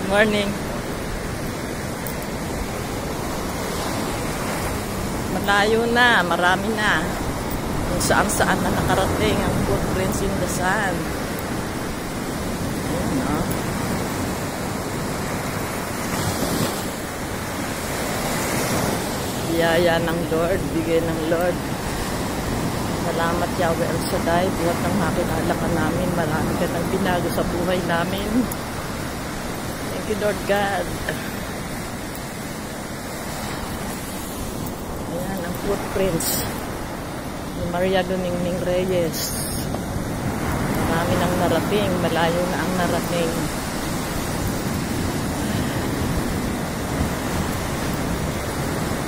Morning. Malayo na, marami na. Kung saan-saan na nakarating ang footprints in the sand. Ayan, oh. Biyaya ng Lord, bigay ng Lord. Salamat Yahweh El Shaddai, buhat ng makilala ka namin. Marami ka ng binago sa buhay namin. Thank you Lord God. Ayan ang footprints ni Maria Luningning Reyes. Marami nang narating, malayo na ang narating.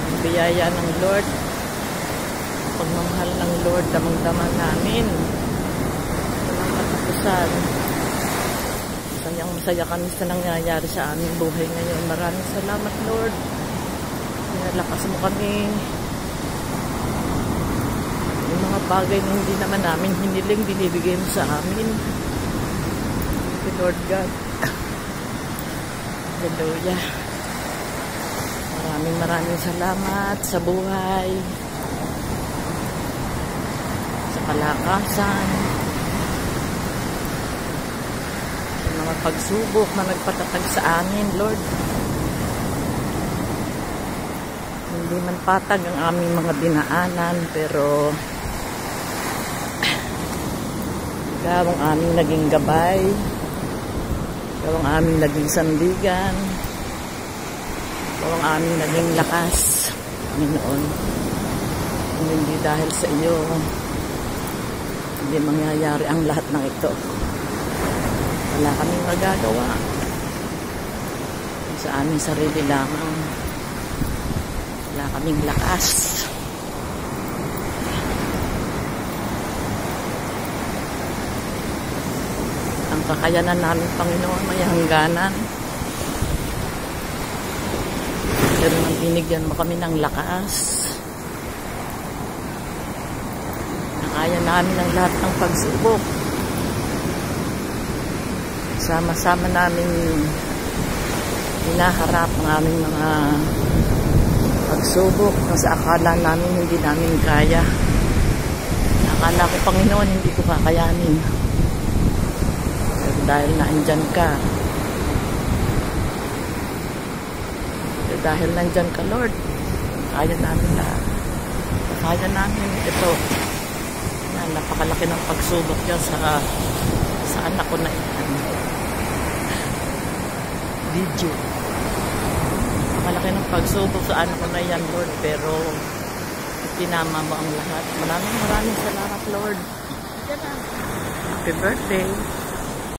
Ang biyaya ng Lord, pagmamahal ng Lord, damang-dama namin. Walang katapusan. Masayang-masaya kami sa nangyayari sa aming buhay ngayon. Maraming salamat Lord. Pinalakas mo kami. Yung mga bagay na hindi naman namin hiniling, binibigay mo sa amin. Thank you Lord God. Hallelujah. Maraming salamat sa buhay, sa kalakasan, sa mga pagsubok na nagpatatag sa amin, Lord. Hindi man patag ang aming mga dinaanan, pero ikaw ang aming naging gabay, ikaw ang aming naging sandigan, ikaw ang aming naging lakas, Panginoon. Kung hindi dahil sa iyo, hindi mangyayari ang lahat ng ito. Wala kaming magagawa. Sa aming sarili lamang. Wala kaming lakas. Ang kakayanan namin, Panginoon, may hangganan. Pero nang binigyan mo kami ng lakas, nakaya namin ang lahat ng pagsubok. Sama-sama namin hinaharap ang aming mga pagsubok na sa akala namin hindi namin kaya. Akala ko, Panginoon, hindi ko kakayanin. Pero dahil naandyan ka, dahil nandyan ka Lord, kaya namin lahat. Kaya namin ito. Napakalaki ng pagsubok yan sa anak ko na video. Napakalaki ng pagsubok sa anak ko na yan Lord, pero tinama mo ang lahat. Maraming salamat Lord. Happy birthday.